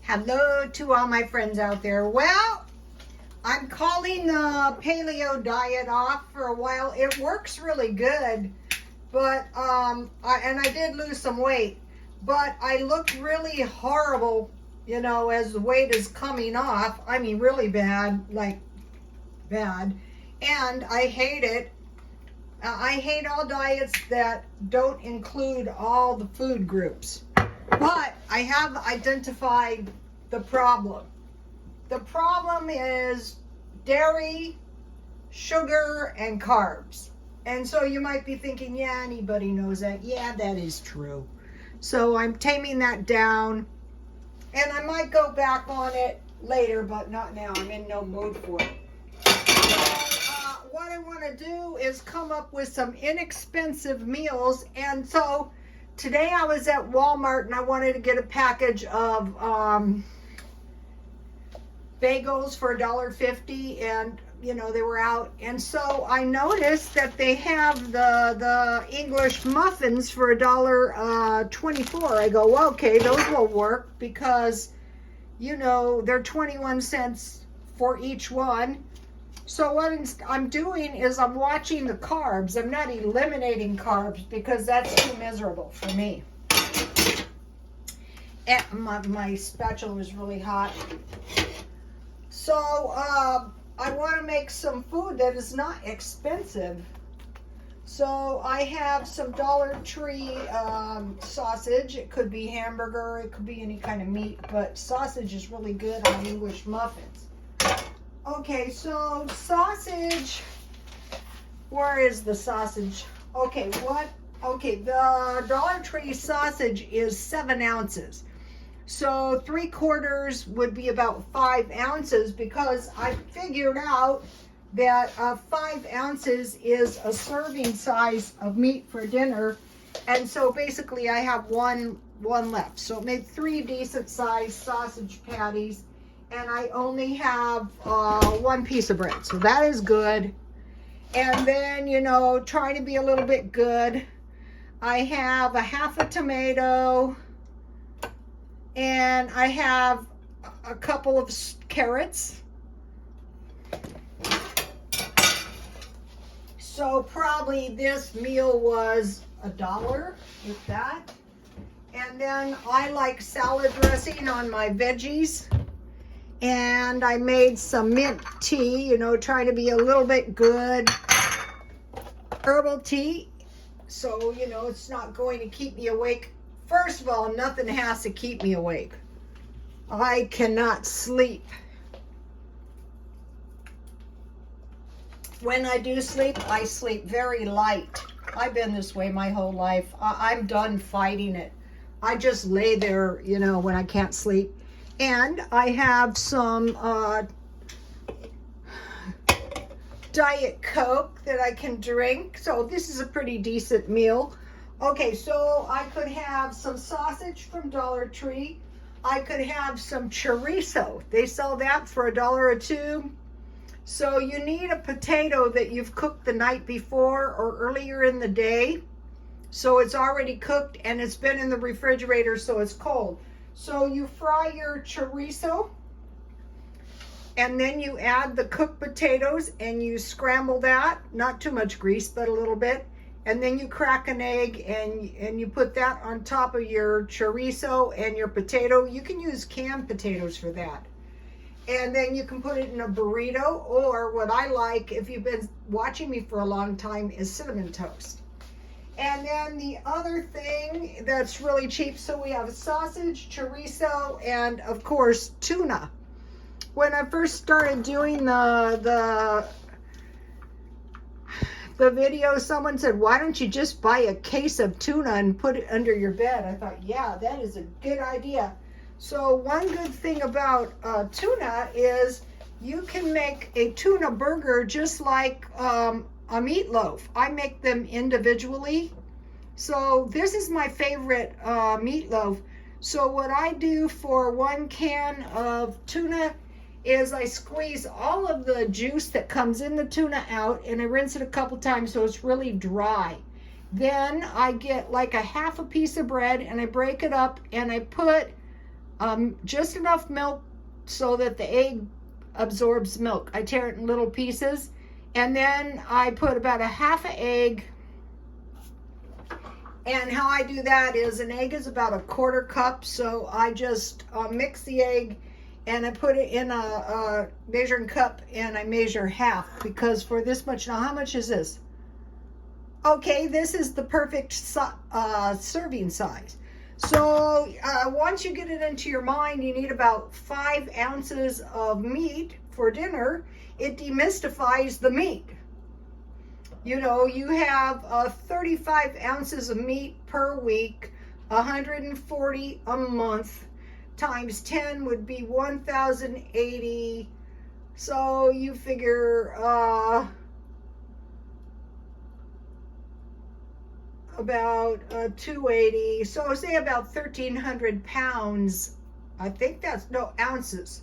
Hello to all my friends out there. Well, I'm calling the paleo diet off for a while. It works really good, but I did lose some weight, but I look really horrible, as the weight is coming off. I mean, really bad, like bad, and I hate it. I hate all diets that don't include all the food groups. But I have identified the problem. The problem is dairy, sugar, and carbs. And so you might be thinking, yeah, anybody knows that. Yeah, that is true. So I'm taming that down. And I might go back on it later, but not now. I'm in no mood for it. What I want to do is come up with some inexpensive meals. And so today I was at Walmart and I wanted to get a package of bagels for $1.50, and they were out. And so I noticed that they have the English muffins for $1.24. I go, okay, those will work because they're 21 cents for each one. So what I'm doing is I'm watching the carbs. I'm not eliminating carbs because that's too miserable for me. And my spatula was really hot. So I want to make some food that is not expensive. So I have some Dollar Tree sausage. It could be hamburger. It could be any kind of meat. But sausage is really good on English muffins. Okay, so sausage, where is the sausage? Okay, the Dollar Tree sausage is 7 ounces. So 3/4 would be about 5 ounces because I figured out that 5 ounces is a serving size of meat for dinner. And so basically I have one left. So it made 3 decent sized sausage patties. And I only have 1 piece of bread. So that is good. And then, trying to be a little bit good, I have a half a tomato. And I have a couple of carrots. So probably this meal was $1, with that. And then I like salad dressing on my veggies. And I made some mint tea, trying to be a little bit good. Herbal tea. So, it's not going to keep me awake. First of all, nothing has to keep me awake. I cannot sleep. When I do sleep, I sleep very light. I've been this way my whole life. I'm done fighting it. I just lay there, when I can't sleep. And I have some Diet Coke that I can drink. So this is a pretty decent meal. Okay, so I could have some sausage from Dollar Tree. I could have some chorizo. They sell that for $1 a tube. So you need a potato that you've cooked the night before or earlier in the day. So it's already cooked and it's been in the refrigerator, so it's cold. So you fry your chorizo, and then you add the cooked potatoes and you scramble that, not too much grease, but a little bit. And then you crack an egg and you put that on top of your chorizo and your potato. You can use canned potatoes for that. And then you can put it in a burrito, or what I like, if you've been watching me for a long time, is cinnamon toast. And then the other thing that's really cheap, so we have sausage, chorizo, and of course, tuna. When I first started doing the video, someone said, why don't you just buy a case of tuna and put it under your bed? I thought, yeah, that is a good idea. So one good thing about tuna is you can make a tuna burger just like a meatloaf. I make them individually. So this is my favorite meatloaf. So what I do for 1 can of tuna is I squeeze all of the juice that comes in the tuna out, and I rinse it a couple times so it's really dry. Then I get like a half a piece of bread and I break it up and I put just enough milk so that the egg absorbs milk. I tear it in little pieces, and then I put about a half an egg. And how I do that is an egg is about a quarter cup, so I just mix the egg and I put it in a measuring cup and I measure half, because for this much, now how much is this? Okay, this is the perfect serving size. So once you get it into your mind, you need about 5 ounces of meat for dinner. It demystifies the meat. You know, you have 35 ounces of meat per week, 140 a month, times 10 would be 1,080. So you figure about 280. So say about 1,300 pounds. I think that's, no, ounces.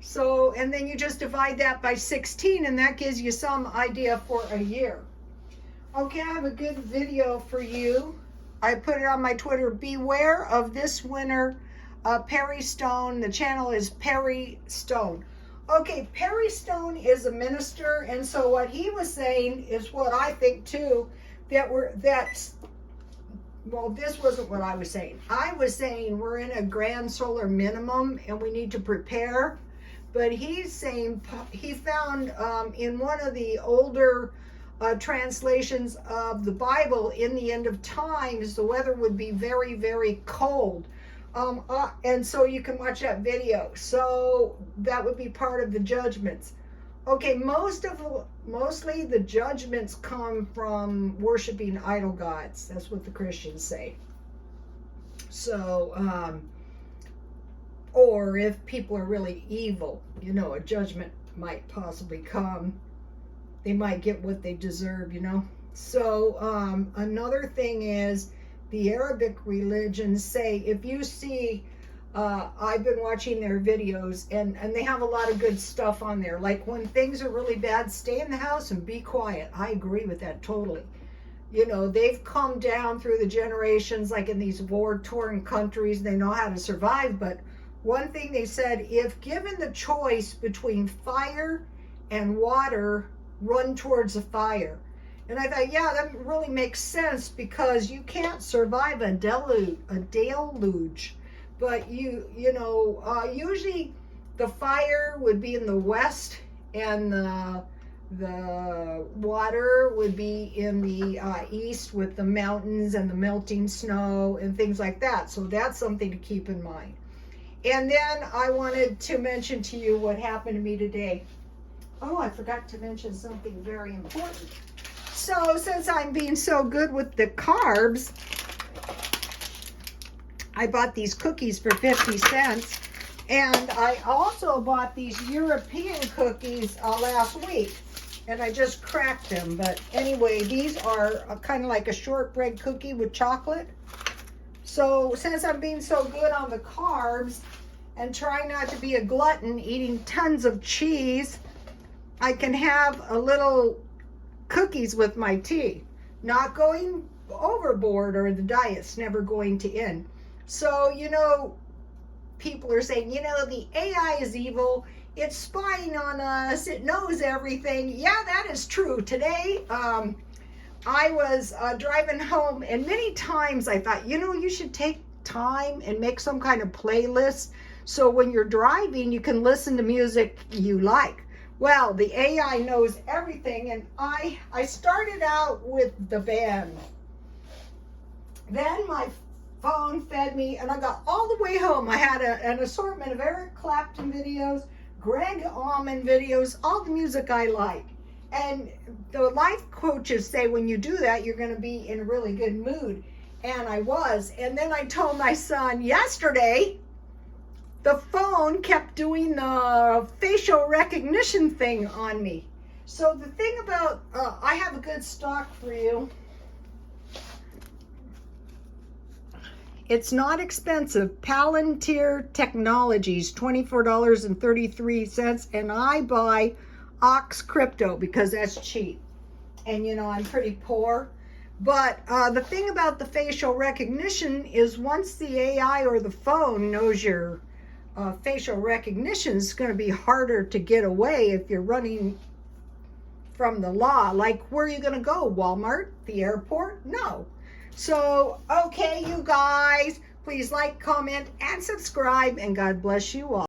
So, and then you just divide that by 16, and that gives you some idea for a year. Okay, I have a good video for you. I put it on my Twitter. Beware of this winter, Perry Stone. The channel is Perry Stone. Okay, Perry Stone is a minister, and so what he was saying is what I think too, well, this wasn't what I was saying. I was saying we're in a grand solar minimum and we need to prepare. But he's saying he found in one of the older translations of the Bible, in the end of times, the weather would be very, very cold. And so you can watch that video. So that would be part of the judgments. Okay, mostly the judgments come from worshiping idol gods. That's what the Christians say. So, or if people are really evil, you know, a judgment might possibly come. They might get what they deserve, you know. So another thing is the Arabic religions say, if you see, I've been watching their videos, and they have a lot of good stuff on there. Like when things are really bad, stay in the house and be quiet. I agree with that totally. You know, they've come down through the generations, like in these war-torn countries, they know how to survive. But one thing they said, if given the choice between fire and water, run towards the fire. And I thought, yeah, that really makes sense, because you can't survive a deluge. But you know, usually the fire would be in the west, and the water would be in the east, with the mountains and the melting snow and things like that. So that's something to keep in mind. And then I wanted to mention to you what happened to me today. Oh, I forgot to mention something very important. So since I'm being so good with the carbs, I bought these cookies for 50 cents. And I also bought these European cookies last week. And I just cracked them. But anyway, these are kind of like a shortbread cookie with chocolate. So since I'm being so good on the carbs and trying not to be a glutton, eating tons of cheese, I can have a little cookies with my tea. Not going overboard, or the diet's never going to end. So, you know, people are saying, you know, the AI is evil. It's spying on us. It knows everything. Yeah, that is true. Today, I was driving home, and many times I thought, you know, you should take time and make some kind of playlist, so when you're driving, you can listen to music you like. Well, the AI knows everything, and I started out with the band. Then my phone fed me, and I got all the way home. I had an assortment of Eric Clapton videos, Greg Allman videos, all the music I like. And the life coaches say when you do that, you're going to be in a really good mood. And I was. And then I told my son yesterday, the phone kept doing the facial recognition thing on me. So the thing about, I have a good stock for you. It's not expensive. Palantir Technologies, $24.33. And I buy Ox Crypto because that's cheap. And you know, I'm pretty poor. But the thing about the facial recognition is once the AI or the phone knows your facial recognition, it's going to be harder to get away if you're running from the law. Like, where are you going to go? Walmart? The airport? No. So, okay, you guys, please like, comment, and subscribe, and God bless you all.